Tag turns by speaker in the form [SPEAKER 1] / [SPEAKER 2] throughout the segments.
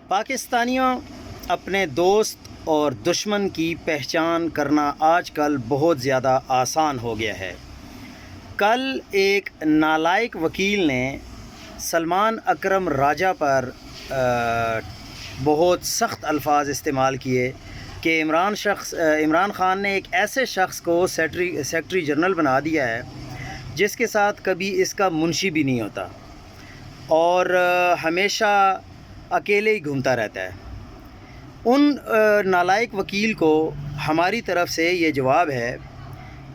[SPEAKER 1] پاکستانیوں اپنے دوست اور دشمن کی پہچان کرنا آج کل بہت زیادہ آسان ہو گیا ہے۔ کل ایک نالائق وکیل نے سلمان اکرم راجہ پر بہت سخت الفاظ استعمال کیے کہ عمران خان نے ایک ایسے شخص کو سیکرٹری جنرل بنا دیا ہے جس کے ساتھ کبھی اس کا منشی بھی نہیں ہوتا اور ہمیشہ اکیلے ہی گھومتا رہتا ہے۔ ان نالائق وکیل کو ہماری طرف سے یہ جواب ہے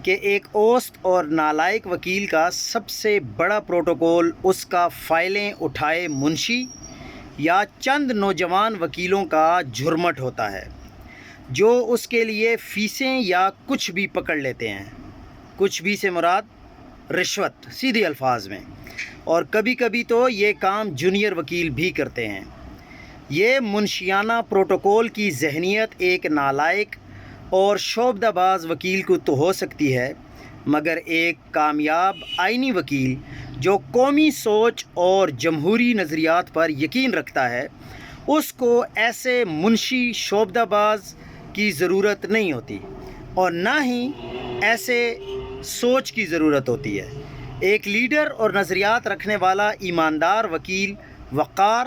[SPEAKER 1] کہ ایک اوسط اور نالائق وکیل کا سب سے بڑا پروٹوکول اس کا فائلیں اٹھائے منشی یا چند نوجوان وکیلوں کا جھرمٹ ہوتا ہے جو اس کے لیے فیسیں یا کچھ بھی پکڑ لیتے ہیں۔ کچھ بھی سے مراد رشوت، سیدھے الفاظ میں، اور کبھی کبھی تو یہ کام جونیئر وکیل بھی کرتے ہیں۔ یہ منشیانہ پروٹوکول کی ذہنیت ایک نالائق اور شعبدہ باز وکیل کو تو ہو سکتی ہے، مگر ایک کامیاب آئینی وکیل جو قومی سوچ اور جمہوری نظریات پر یقین رکھتا ہے، اس کو ایسے منشی شعبدہ باز کی ضرورت نہیں ہوتی اور نہ ہی ایسے سوچ کی ضرورت ہوتی ہے۔ ایک لیڈر اور نظریات رکھنے والا ایماندار وکیل وقار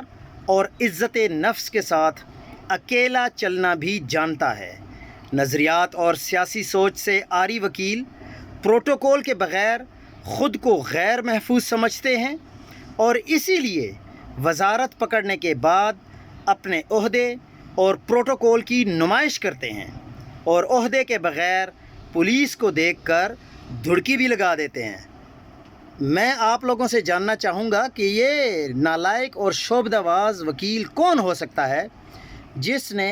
[SPEAKER 1] اور عزت نفس کے ساتھ اکیلا چلنا بھی جانتا ہے۔ نظریات اور سیاسی سوچ سے عاری وکیل پروٹوکول کے بغیر خود کو غیر محفوظ سمجھتے ہیں اور اسی لیے وزارت پکڑنے کے بعد اپنے عہدے اور پروٹوکول کی نمائش کرتے ہیں اور عہدے کے بغیر پولیس کو دیکھ کر دھڑکی بھی لگا دیتے ہیں۔ میں آپ لوگوں سے جاننا چاہوں گا کہ یہ نالائق اور شعبدہ باز وکیل کون ہو سکتا ہے جس نے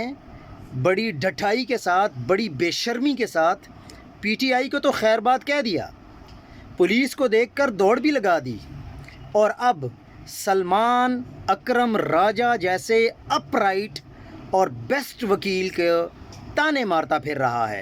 [SPEAKER 1] بڑی ڈھٹائی کے ساتھ، بڑی بے شرمی کے ساتھ پی ٹی آئی کو تو خیر بات کہہ دیا، پولیس کو دیکھ کر دوڑ بھی لگا دی، اور اب سلمان اکرم راجہ جیسے اپ رائٹ اور بیسٹ وکیل کے تانے مارتا پھر رہا ہے۔